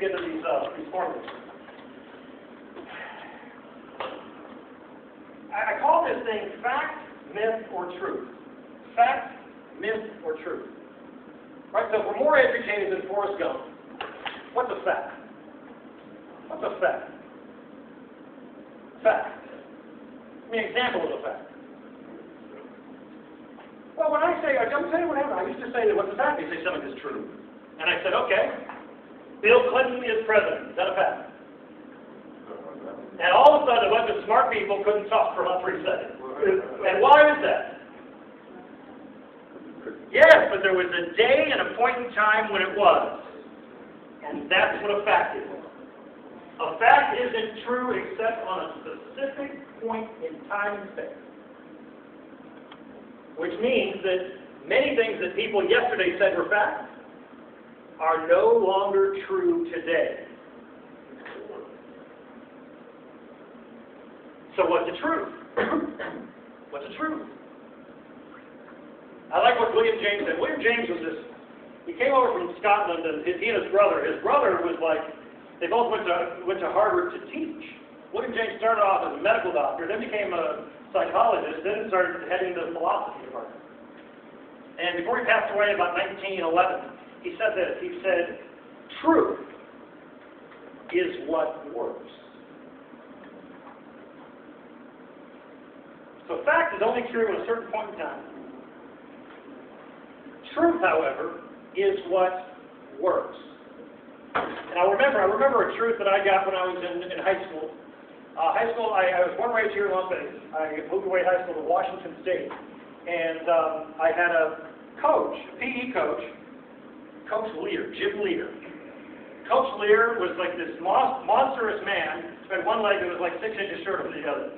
me get to these formulas. I call this thing fact, myth, or truth. Fact, myth, or truth. Right? So if we're more educated than Forrest Gump, what's a fact? What's a fact? Fact. Give me an example of a fact. Well, when I say, I'm telling you what happened. I used to say that what's a fact? They say something is true. And I said, okay, Bill Clinton is president. Is that a fact? And all of a sudden, a bunch of smart people couldn't talk for about 3 seconds. And why is that? Yes, but there was a day and a point in time when it was. And that's what a fact is. A fact isn't true except on a specific point in time and space. Which means that many things that people yesterday said were facts are no longer true today. So what's the truth? What's the truth? I like what William James said. William James was this, he came over from Scotland, and he and his brother was like, they both went to Harvard to teach. William James started off as a medical doctor, then became a psychologist, then started heading the philosophy department. And before he passed away in about 1911, he said this, he said, truth is what works. So fact is only true at a certain point in time. Truth, however, is what works. And I remember a truth that I got when I was in high school. I was born and raised here in Las Vegas. I moved away high school to Washington State. And I had a coach, a PE coach, Coach Lear, Jim Lear. Coach Lear was like this monstrous man who had one leg that was like 6 inches shorter than the other.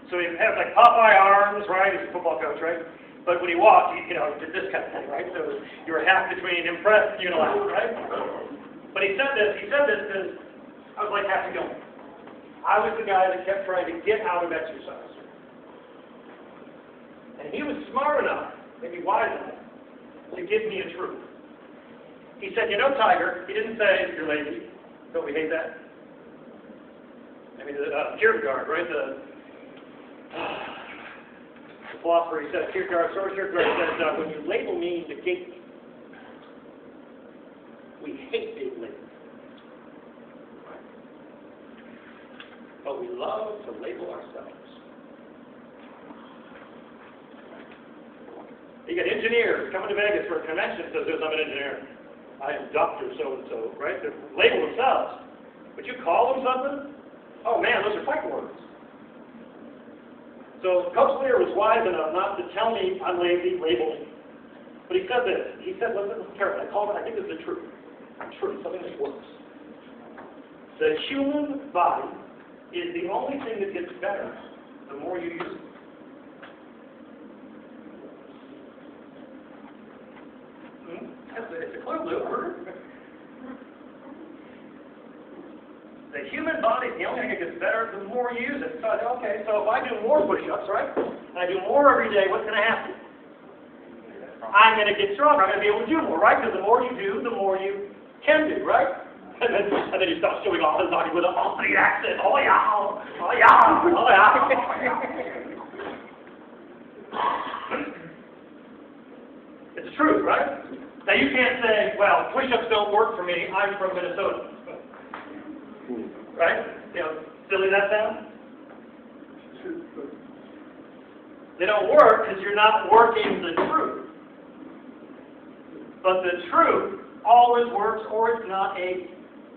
So he had like Popeye arms, right? He's a football coach, right? But when he walked, he did this kind of thing, right? So you were half between impressed and unilateral, right? But he said this because I was like half going. I was the guy that kept trying to get out of exercise. And he was smart enough, maybe wise enough, to give me a truth. He said, you know, Tiger, he didn't say, you're lazy. Don't we hate that? I mean, Kierkegaard, right? The philosopher, he said, Kierkegaard says, when you label me, you negate me. We hate being labeled. But we love to label ourselves. You got engineers coming to Vegas for a convention that says, I'm an engineer. I am Dr. So-and-so, right? They label themselves. But you call them something? Oh man, those are fight words. So Coach Lear was wise enough not to tell me I'm lazy, label me. But he said this. He said, listen carefully. I think this is the truth. Truth, something that works. The human body is the only thing that gets better the more you use it. It's a clue, Lou. The human body is the only thing that gets better the more you use it. So I said, okay, so if I do more push-ups, right, and I do more every day, what's going to happen? I'm going to get stronger. I'm going to be able to do more, right? Because the more you do, the more you can do, right? And then you start showing off and talking with an Aussie accent. Oh yeah, oh yeah, oh yeah. It's the truth, right? Now you can't say, well, push-ups don't work for me. I'm from Minnesota. Right? You know, silly that sounds? They don't work because you're not working the truth. But the truth always works, or it's not a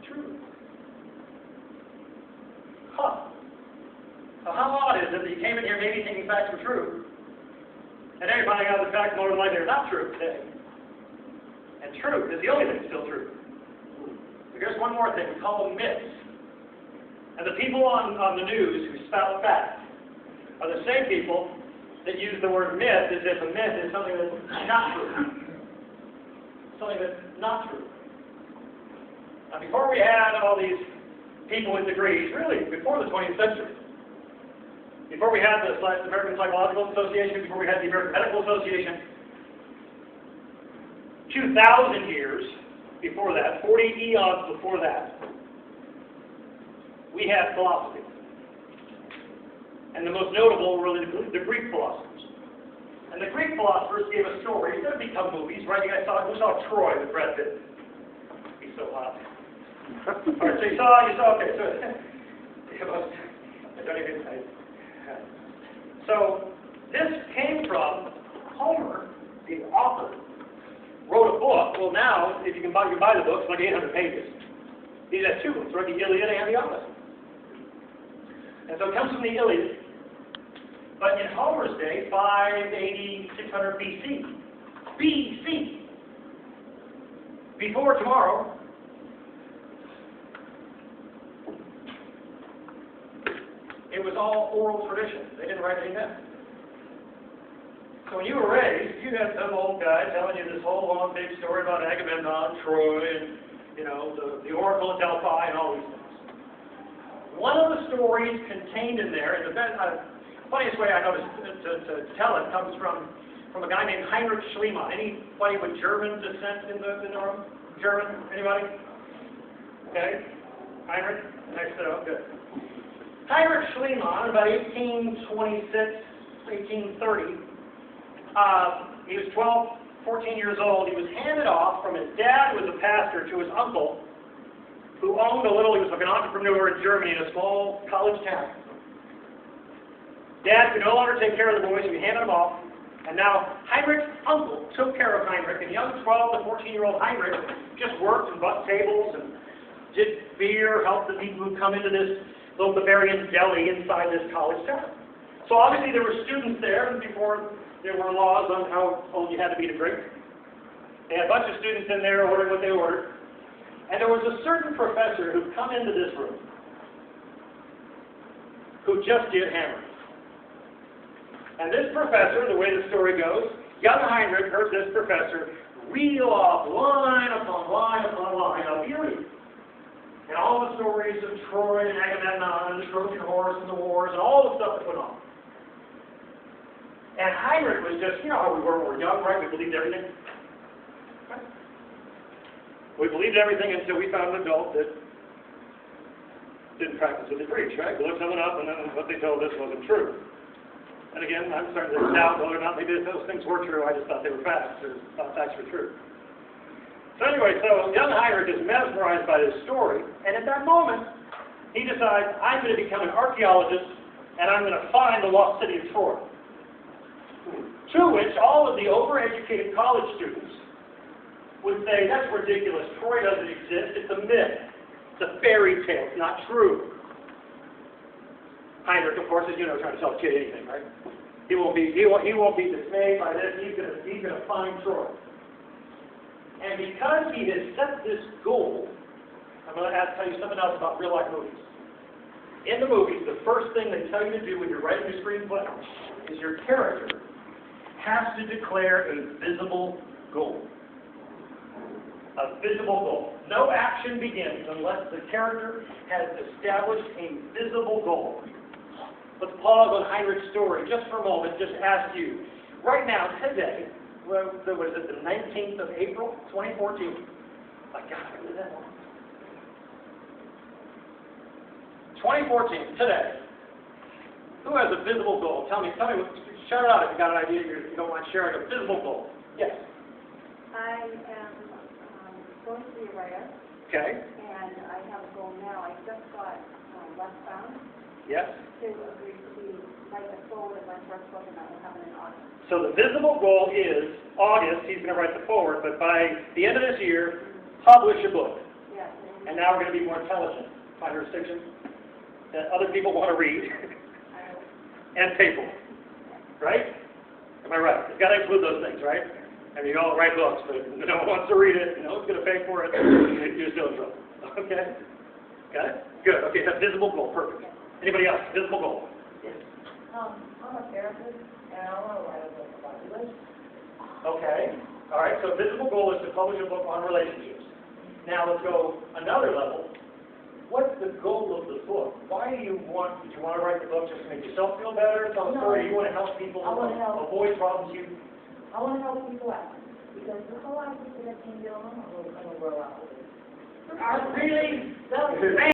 truth. Huh. So how odd is it that you came in here maybe thinking facts were true, and then you're finding out the facts more than likely are not true today. And truth is the only thing still true. But here's one more thing. We call them myths. And the people on the news who spout facts are the same people that use the word myth as if a myth is something that's not true. Something that's not true. Now, before we had all these people with degrees, really, before the 20th century, before we had the American Psychological Association, before we had the American Medical Association, 2,000 years before that, 40 eons before that, we had philosophy. And the most notable were really the Greek philosophers. And the Greek philosophers gave us stories that have become movies, right? You guys saw, who saw Troy with Brad Pitt? He's so hot. All right, so you saw, okay, so, I don't even, so this came from Homer, the author, wrote a book. Well, now, if you can buy the book, it's like 800 pages. He has two books, right? The Iliad and the Odyssey. And so it comes from the Iliad. But in Homer's day, 580, 600 BC. BC. Before tomorrow. It was all oral tradition. They didn't write anything down. So when you were raised, you had some old guy telling you this whole long big story about Agamemnon, Troy, and the Oracle at Delphi, and all these things. One of the stories contained in there, and the funniest way I know to tell it comes from a guy named Heinrich Schliemann. Anybody with German descent in the room? German? Anybody? Okay. Heinrich? Next to good. Heinrich Schliemann, about 1826, 1830, he was 12, 14 years old. He was handed off from his dad, who was a pastor, to his uncle, who owned he was like an entrepreneur in Germany in a small college town. Dad could no longer take care of the boys, so he handed them off. And now Heinrich's uncle took care of Heinrich, and young 12 to 14-year-old Heinrich just worked and bussed tables and did beer, helped the people who come into this little Bavarian deli inside this college town. So obviously there were students there, and before there were laws on how old you had to be to drink. They had a bunch of students in there ordering what they ordered. And there was a certain professor who'd come into this room who just did hammer. And this professor, the way the story goes, young Heinrich heard this professor reel off line upon line upon line of the Iliad. And all the stories of Troy and Agamemnon and the Trojan horse and the wars and all the stuff that went on. And Heinrich was just, you know how we were when we were young, right? We believed everything. Right? We believed everything until we found an adult that didn't practice what they preached, right? We looked someone up and then what they told us wasn't true. And again, I'm starting to doubt whether or not maybe those things were true. I just thought they were facts, or thought facts were true. So anyway, so young Heinrich is mesmerized by this story, and at that moment, he decides, I'm going to become an archaeologist, and I'm going to find the lost city of Troy. To which all of the overeducated college students would say, that's ridiculous. Troy doesn't exist. It's a myth. It's a fairy tale. It's not true. Heinrich, of course, is trying to tell a kid anything, right? He won't be dismayed by this. He's gonna find Troy. And because he has set this goal, I'm going to tell you something else about real life movies. In the movies, the first thing they tell you to do when you're writing a screenplay is your character has to declare a visible goal. A visible goal. No action begins unless the character has established a visible goal. Let's pause on Heinrich's story just for a moment, just ask you. Right now, today, what is it, the 19th of April, 2014? My God, I live that long. 2014, today. Who has a visible goal? Tell me, shout it out if you got an idea you don't mind sharing a visible goal. Yes? I am going to be a writer. Okay. And I have a goal now. I just got Westbound. Yes. To agree to write the forward of my first book, and that will happen in August. So the visible goal is August, he's going to write the forward, but by the end of this year, publish a book. Yes. And now we're going to be more intelligent. Find restrictions that other people want to read and pay for. Right? Am I right? You've got to include those things, right? I mean, you all write books, but no one wants to read it, no one's going to pay for it, you're still in trouble. Okay? Got it? Good. Okay, that's visible goal. Perfect. Anybody else? Visible goal. Yes. I'm a therapist, and I want to write a book about relationships. Okay. All right, so visible goal is to publish a book on relationships. Now let's go another level. What's the goal of the book? Why did you want to write the book just to make yourself feel better? Tell a story. You want to help people avoid problems you... I want to help people out. Because there's a lot of people that can get along and will grow out with it. Really?